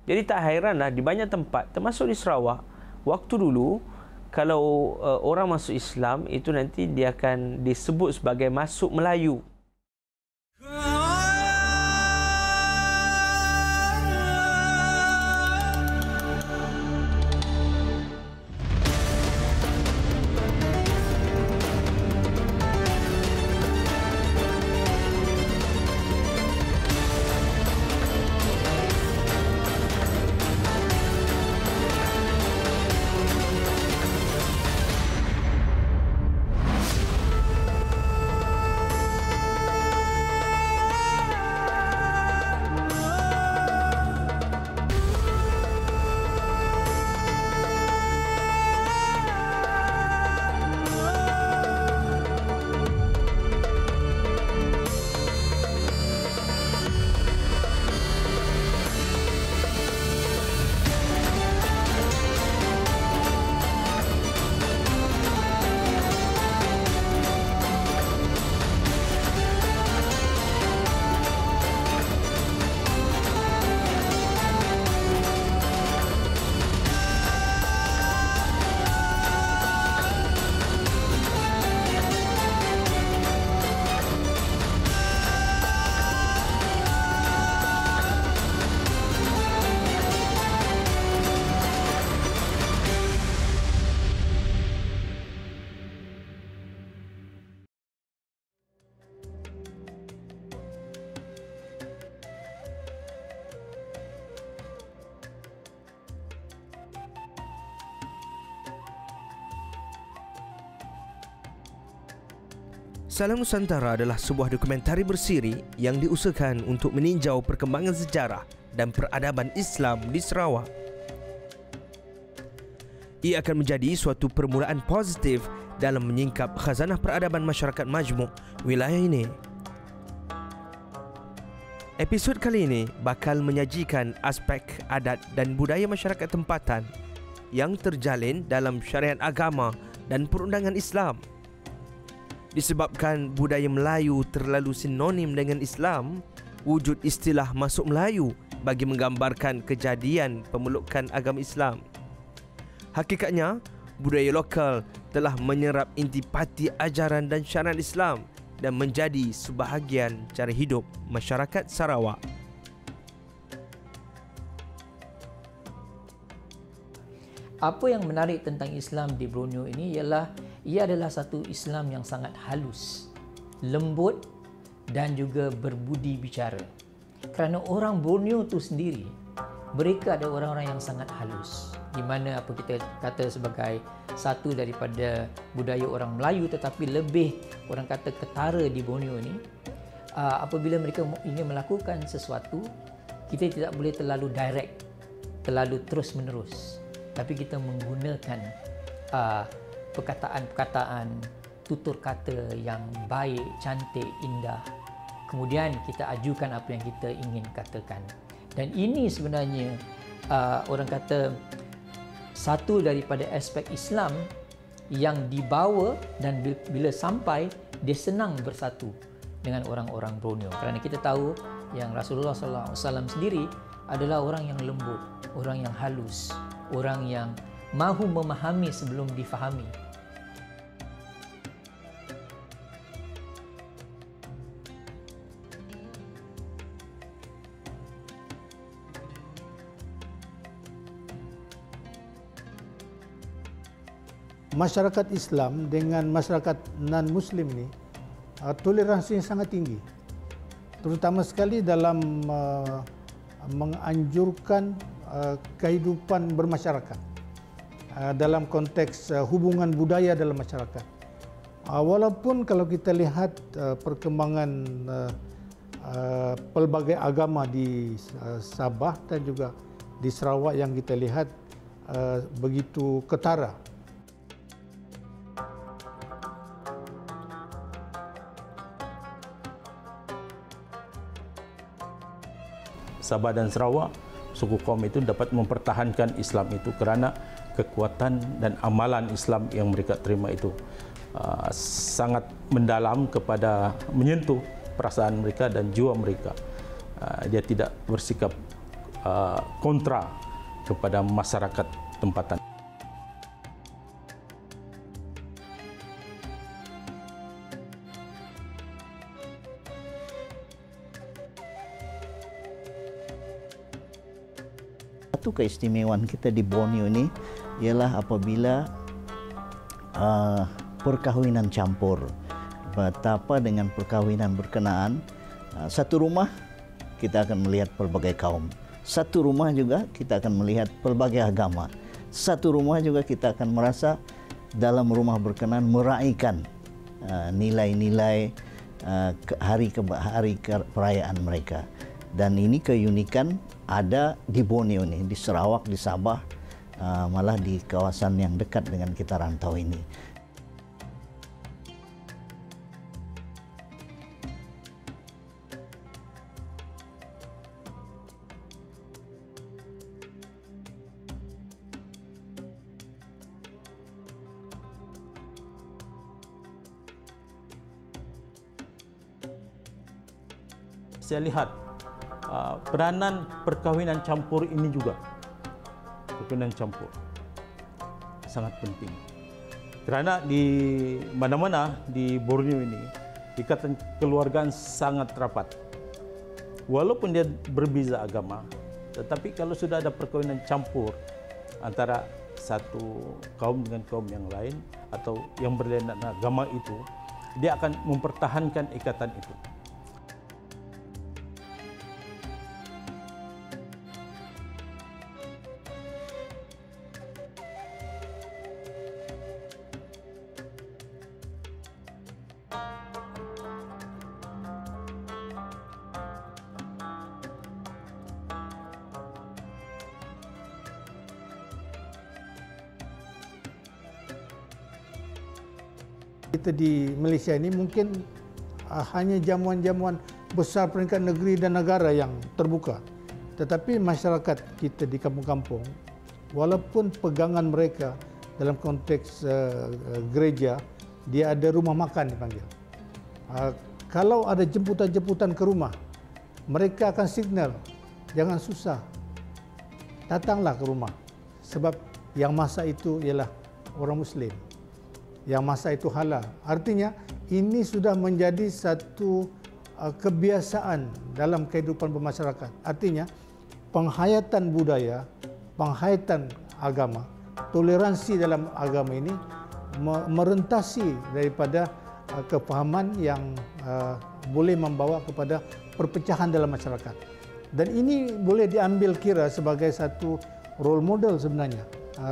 Jadi tak hairanlah di banyak tempat, termasuk di Sarawak, waktu dulu kalau orang masuk Islam itu nanti dia akan disebut sebagai masuk Melayu. Salam Nusantara adalah sebuah dokumentari bersiri yang diusahakan untuk meninjau perkembangan sejarah dan peradaban Islam di Sarawak. Ia akan menjadi suatu permulaan positif dalam menyingkap khazanah peradaban masyarakat majmuk wilayah ini. Episod kali ini bakal menyajikan aspek adat dan budaya masyarakat tempatan yang terjalin dalam syariat agama dan perundangan Islam. Disebabkan budaya Melayu terlalu sinonim dengan Islam, wujud istilah masuk Melayu bagi menggambarkan kejadian pemelukan agama Islam. Hakikatnya, budaya lokal telah menyerap intipati ajaran dan syariat Islam dan menjadi sebahagian cara hidup masyarakat Sarawak. Apa yang menarik tentang Islam di Borneo ini ialah ia adalah satu Islam yang sangat halus, lembut dan juga berbudi bicara. Kerana orang Borneo itu sendiri, mereka ada orang-orang yang sangat halus, di mana apa kita kata sebagai satu daripada budaya orang Melayu, tetapi lebih orang kata ketara di Borneo ini. Apabila mereka ingin melakukan sesuatu, kita tidak boleh terlalu direct, terlalu terus menerus, tapi kita menggunakan perkataan-perkataan, tutur kata yang baik, cantik, indah. Kemudian kita ajukan apa yang kita ingin katakan. Dan ini sebenarnya orang kata satu daripada aspek Islam yang dibawa, dan bila sampai dia senang bersatu dengan orang-orang Borneo. Kerana kita tahu yang Rasulullah SAW sendiri adalah orang yang lembut, orang yang halus, orang yang mahu memahami sebelum difahami. Masyarakat Islam dengan masyarakat non-Muslim ini toleransinya sangat tinggi, terutama sekali dalam menganjurkan kehidupan bermasyarakat dalam konteks hubungan budaya dalam masyarakat. Walaupun kalau kita lihat perkembangan pelbagai agama di Sabah dan juga di Sarawak yang kita lihat begitu ketara. Sabah dan Sarawak, suku kaum itu dapat mempertahankan Islam itu kerana kekuatan dan amalan Islam yang mereka terima itu sangat mendalam kepada menyentuh perasaan mereka dan jiwa mereka. Dia tidak bersikap kontra kepada masyarakat tempatan. Satu keistimewaan kita di Borneo ini ialah apabila perkahwinan campur. Betapa dengan perkahwinan berkenaan, satu rumah kita akan melihat pelbagai kaum. Satu rumah juga kita akan melihat pelbagai agama. Satu rumah juga kita akan merasa dalam rumah berkenaan meraihkan nilai-nilai hari perayaan mereka. Dan ini keunikan ada di Borneo ini, di Sarawak, di Sabah, malah di kawasan yang dekat dengan kita rantau ini. Saya lihat peranan perkahwinan campur ini juga, perkahwinan campur sangat penting. Kerana di mana-mana di Borneo ini ikatan keluargaan sangat rapat. Walaupun dia berbeza agama, tetapi kalau sudah ada perkahwinan campur antara satu kaum dengan kaum yang lain atau yang berbeda agama itu, dia akan mempertahankan ikatan itu. Kita di Malaysia ini mungkin hanya jamuan-jamuan besar peringkat negeri dan negara yang terbuka. Tetapi masyarakat kita di kampung-kampung, walaupun pegangan mereka dalam konteks gereja, dia ada rumah makan dipanggil. Kalau ada jemputan-jemputan ke rumah, mereka akan signal, jangan susah, datanglah ke rumah. Sebab yang masak itu ialah orang Muslim. Yang masa itu halal. Artinya ini sudah menjadi satu kebiasaan dalam kehidupan bermasyarakat. Artinya penghayatan budaya, penghayatan agama, toleransi dalam agama ini merentasi daripada kefahaman yang boleh membawa kepada perpecahan dalam masyarakat. Dan ini boleh diambil kira sebagai satu role model sebenarnya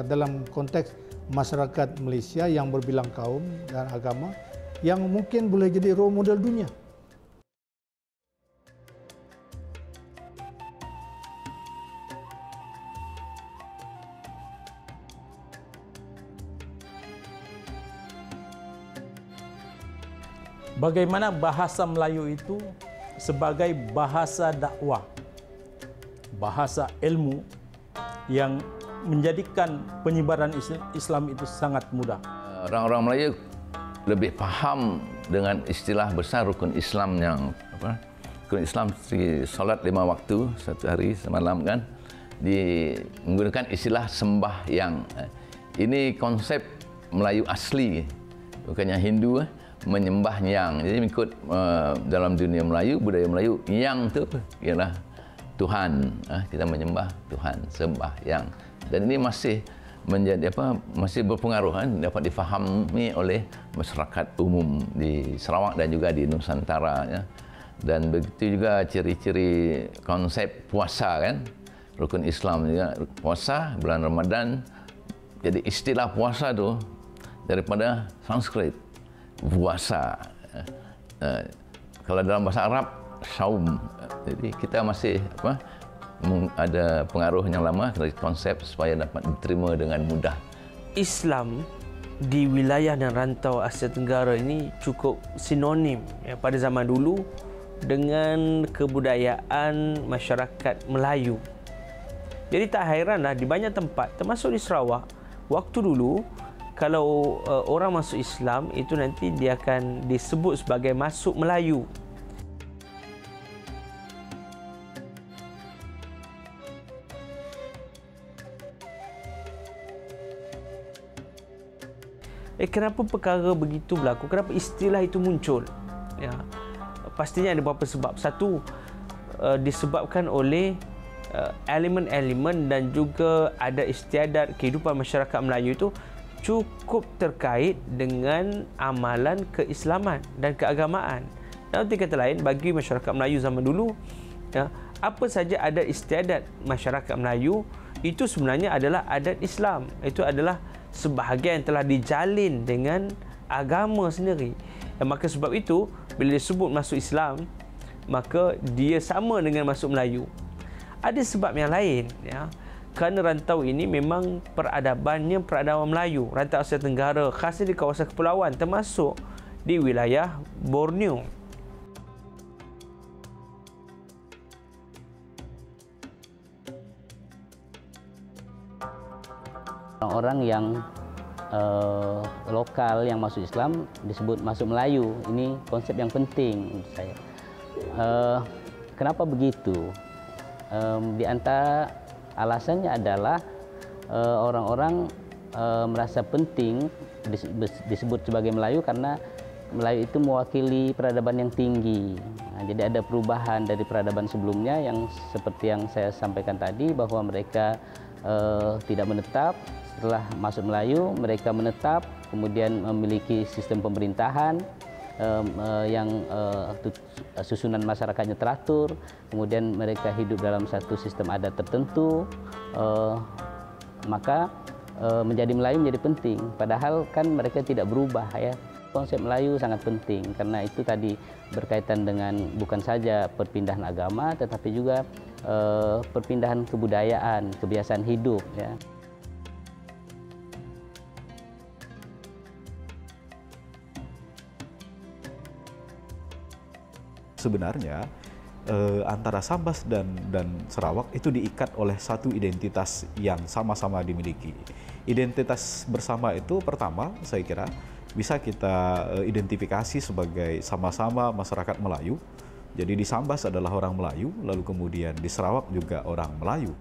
dalam konteks masyarakat Malaysia yang berbilang kaum dan agama yang mungkin boleh jadi role model dunia. Bagaimana bahasa Melayu itu sebagai bahasa dakwah, bahasa ilmu yang menjadikan penyebaran Islam itu sangat mudah. Orang-orang Melayu lebih faham dengan istilah besar rukun Islam yang rukun Islam solat 5 waktu satu hari semalam kan, menggunakan istilah sembahyang. Ini konsep Melayu asli, bukannya Hindu menyembah yang. Jadi ikut dalam dunia Melayu, budaya Melayu, yang itu ialah Tuhan. Kita menyembah Tuhan, sembahyang. Dan ini masih menjadi masih berpengaruh dapat difahami oleh masyarakat umum di Sarawak dan juga di Nusantara ya. Dan begitu juga ciri-ciri konsep puasa kan, rukun Islam juga puasa bulan Ramadan. Jadi istilah puasa tu daripada Sanskrit puasa. Kalau dalam bahasa Arab saum. Jadi kita masih ada pengaruh yang lama dari konsep supaya dapat diterima dengan mudah. Islam di wilayah dan rantau Asia Tenggara ini cukup sinonim ya, pada zaman dulu dengan kebudayaan masyarakat Melayu. Jadi tak hairanlah di banyak tempat termasuk di Sarawak, waktu dulu kalau orang masuk Islam itu nanti dia akan disebut sebagai masuk Melayu. Kenapa perkara begitu berlaku? Kenapa istilah itu muncul? Ya, pastinya ada beberapa sebab. Satu, disebabkan oleh elemen-elemen dan juga ada istiadat kehidupan masyarakat Melayu itu cukup terkait dengan amalan keislaman dan keagamaan. Dalam kata lain, bagi masyarakat Melayu zaman dulu, ya, apa saja adat istiadat masyarakat Melayu itu sebenarnya adalah adat Islam. Itu adalah sebahagian yang telah dijalin dengan agama sendiri. Maka sebab itu, bila disebut masuk Islam, maka dia sama dengan masuk Melayu. Ada sebab yang lain, ya. Kerana rantau ini memang peradabannya peradaban Melayu, rantau Asia Tenggara, khasnya di kawasan kepulauan, termasuk di wilayah Borneo. Orang-orang yang lokal yang masuk Islam disebut masuk Melayu. Ini konsep yang penting menurut saya. Kenapa begitu? Di antara alasannya adalah orang-orang merasa penting disebut sebagai Melayu karena Melayu itu mewakili peradaban yang tinggi. Nah, jadi ada perubahan dari peradaban sebelumnya yang seperti yang saya sampaikan tadi, bahwa mereka tidak menetap. Setelah masuk Melayu, mereka menetap, kemudian memiliki sistem pemerintahan yang susunan masyarakatnya teratur, kemudian mereka hidup dalam satu sistem adat tertentu, maka menjadi Melayu menjadi penting. Padahal kan mereka tidak berubah, ya. Konsep Melayu sangat penting karena itu tadi berkaitan dengan bukan saja perpindahan agama, tetapi juga perpindahan kebudayaan, kebiasaan hidup, ya. Sebenarnya antara Sambas dan Sarawak itu diikat oleh satu identitas yang sama-sama dimiliki. Identitas bersama itu pertama saya kira bisa kita identifikasi sebagai sama-sama masyarakat Melayu. Jadi di Sambas adalah orang Melayu, lalu kemudian di Sarawak juga orang Melayu.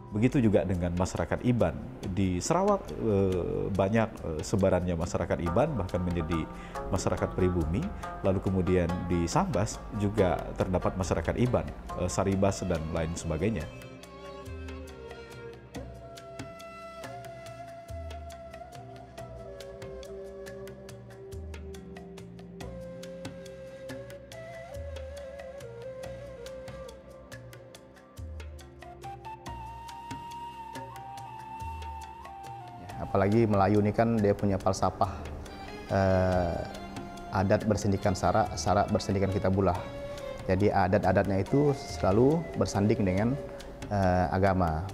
Begitu juga dengan masyarakat Iban. Di Sarawak banyak sebarannya masyarakat Iban, bahkan menjadi masyarakat pribumi. Lalu kemudian di Sambas juga terdapat masyarakat Iban, Saribas dan lain sebagainya. Apalagi Melayu ini kan dia punya falsafah adat bersindikan syarak, syarak bersindikan kitabullah. Jadi adat-adatnya itu selalu bersanding dengan agama.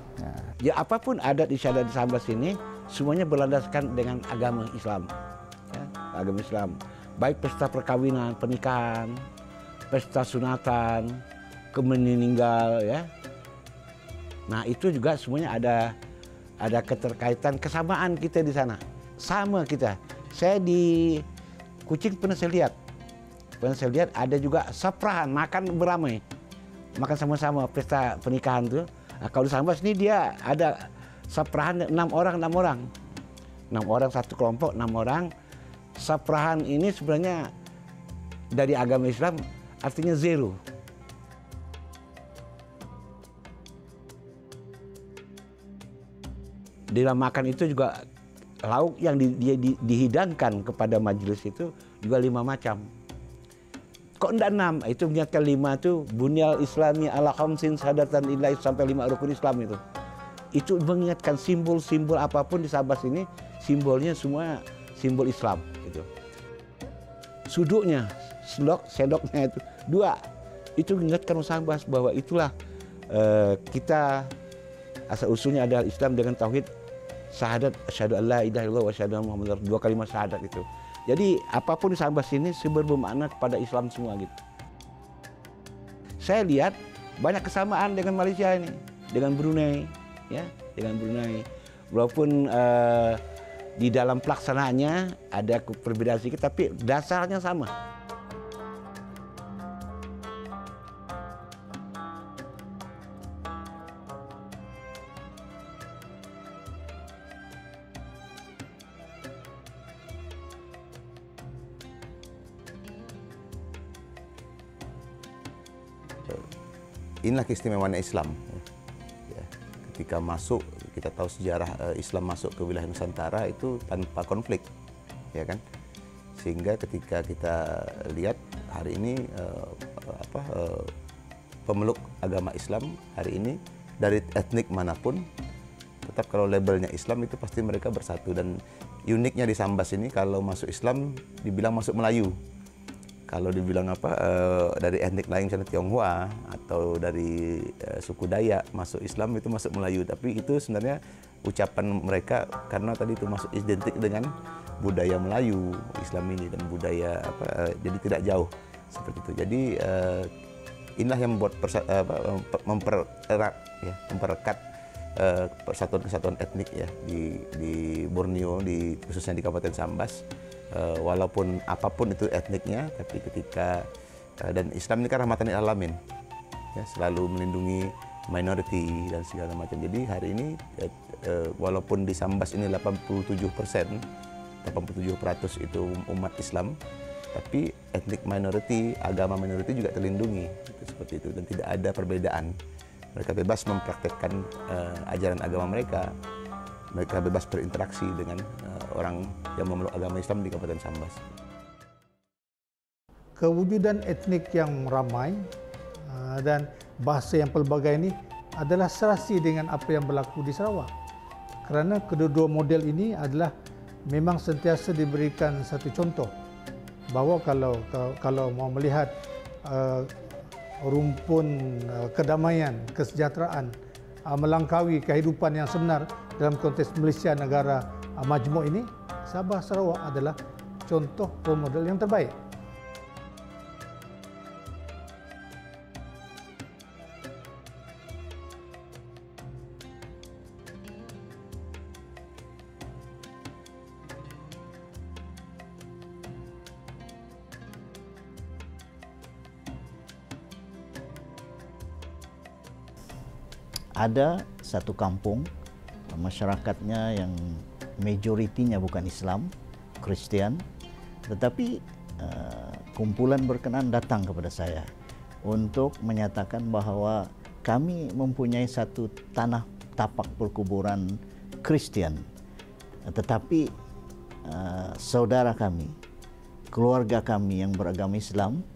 Ya, apapun adat istiadat di Sambas ini semuanya berlandaskan dengan agama Islam. Ya, agama Islam. Baik pesta perkawinan, pernikahan, pesta sunatan, meninggal, ya. Nah, itu juga semuanya ada keterkaitan, kesamaan kita di sana. Sama kita. Saya di Kuching pernah saya lihat ada juga saprahan, makan beramai. Makan sama-sama pesta pernikahan tuh. Nah, kalau di Sambas ini dia ada saprahan 6 orang. 6 orang satu kelompok, 6 orang. Saprahan ini sebenarnya dari agama Islam artinya zero. Di dalam makan itu juga lauk yang dihidangkan kepada majelis itu juga 5 macam. Kok enggak 6? Itu mengingatkan 5 itu bunyal islami ala khamsin sadatan ilaih sampai 5 rukun Islam itu. Itu mengingatkan simbol-simbol apapun di Sambas ini, simbolnya semua simbol Islam gitu. Suduknya, sendoknya itu 2. Itu mengingatkan Sambas bahwa itulah kita asal usulnya adalah Islam dengan tauhid syahadat asyhadu an la ilaha illallah wa asyhadu anna muhammadar 2 kalimat syahadat itu. Jadi apapun di Sambas ini bermakna kepada Islam semua gitu. Saya lihat banyak kesamaan dengan Malaysia ini, dengan Brunei, ya, dengan Brunei. Walaupun di dalam pelaksanaannya ada perbedaan sedikit, tapi dasarnya sama. inilah keistimewaan Islam. Ya, ketika masuk, kita tahu sejarah Islam masuk ke wilayah Nusantara itu tanpa konflik, ya kan? Sehingga ketika kita lihat hari ini pemeluk agama Islam hari ini dari etnik manapun, tetap kalau labelnya Islam itu pasti mereka bersatu. Dan uniknya di Sambas ini, kalau masuk Islam dibilang masuk Melayu. Kalau dibilang dari etnik lain misalnya Tionghoa atau dari suku Dayak masuk Islam itu masuk Melayu. Tapi itu sebenarnya ucapan mereka karena tadi itu masuk identik dengan budaya Melayu Islam ini dan budaya jadi tidak jauh seperti itu. Jadi inilah yang membuat memperekat persatuan-kesatuan etnik ya di Borneo, khususnya di Kabupaten Sambas. Walaupun apapun itu etniknya, tapi ketika dan Islam ini kan rahmatan lil alamin, ya, selalu melindungi minority dan segala macam. Jadi hari ini walaupun di Sambas ini 87% itu umat Islam, tapi etnik minority, agama minority juga terlindungi, seperti itu, dan tidak ada perbedaan. Mereka bebas mempraktekkan ajaran agama mereka. Mereka bebas berinteraksi dengan orang yang memeluk agama Islam di Kabupaten Sambas. Kewujudan etnik yang ramai dan bahasa yang pelbagai ini adalah serasi dengan apa yang berlaku di Sarawak. Kerana kedua-dua model ini adalah memang sentiasa diberikan satu contoh bahawa kalau mau melihat rumpun kedamaian, kesejahteraan, melangkaui kehidupan yang sebenar dalam konteks Malaysia negara majmuk ini, Sabah Sarawak adalah contoh role model yang terbaik. Ada satu kampung, masyarakatnya yang majoritinya bukan Islam, Kristian, tetapi kumpulan berkenan datang kepada saya untuk menyatakan bahawa kami mempunyai satu tanah tapak perkuburan Kristian, tetapi saudara kami, keluarga kami yang beragama Islam,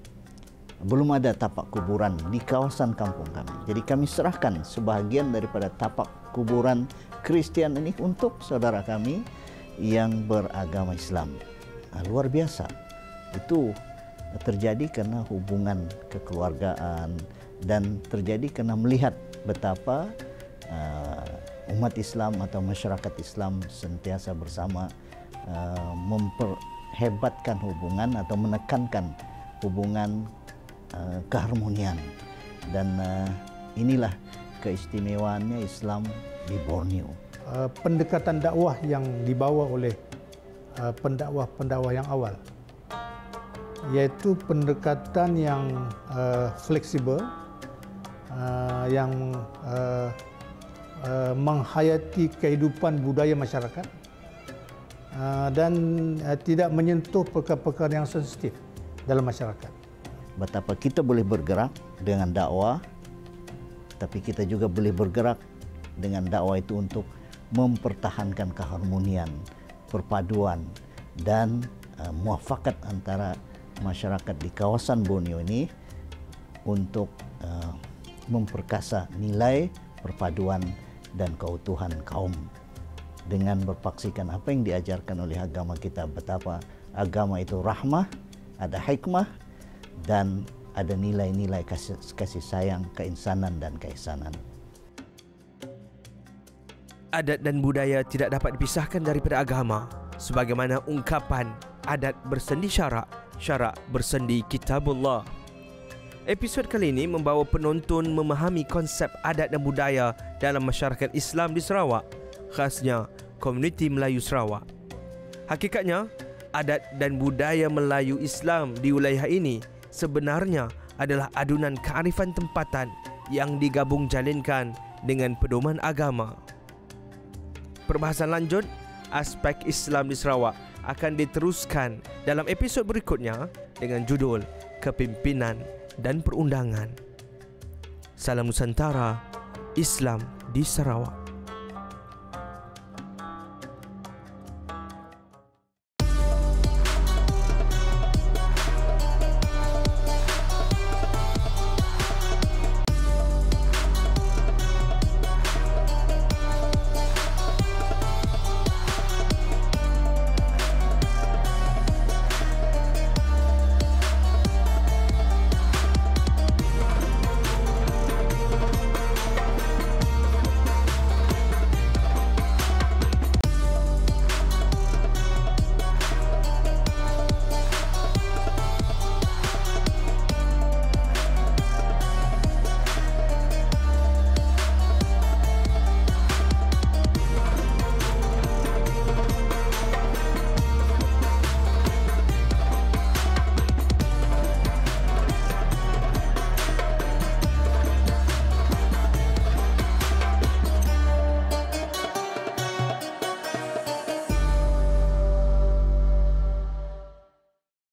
belum ada tapak kuburan di kawasan kampung kami. Jadi kami serahkan sebahagian daripada tapak kuburan Kristian ini untuk saudara kami yang beragama Islam. Luar biasa. Itu terjadi karena hubungan kekeluargaan dan terjadi karena melihat betapa umat Islam atau masyarakat Islam sentiasa bersama memperhebatkan hubungan atau menekankan hubungan keharmonian. Dan inilah keistimewaannya Islam di Borneo. Pendekatan dakwah yang dibawa oleh pendakwah-pendakwah yang awal, yaitu pendekatan yang fleksibel, yang menghayati kehidupan budaya masyarakat dan tidak menyentuh perkara-perkara yang sensitif dalam masyarakat. Betapa kita boleh bergerak dengan dakwah, tapi kita juga boleh bergerak dengan dakwah itu untuk mempertahankan keharmonian, perpaduan dan muafakat antara masyarakat di kawasan Borneo ini untuk memperkasa nilai perpaduan dan keutuhan kaum dengan berpaksikan apa yang diajarkan oleh agama kita, betapa agama itu rahmah, ada hikmah, dan ada nilai-nilai kasih sayang, keinsanan dan keihsanan. Adat dan budaya tidak dapat dipisahkan daripada agama. Sebagaimana ungkapan adat bersendi syarak, syarak bersendi kitabullah. Episod kali ini membawa penonton memahami konsep adat dan budaya dalam masyarakat Islam di Sarawak, khasnya komuniti Melayu Sarawak. Hakikatnya, adat dan budaya Melayu Islam di wilayah ini sebenarnya adalah adunan kearifan tempatan yang digabung jalinkan dengan pedoman agama. Perbahasan lanjut aspek Islam di Sarawak akan diteruskan dalam episod berikutnya dengan judul Kepimpinan dan Perundangan. Salam Nusantara, Islam di Sarawak.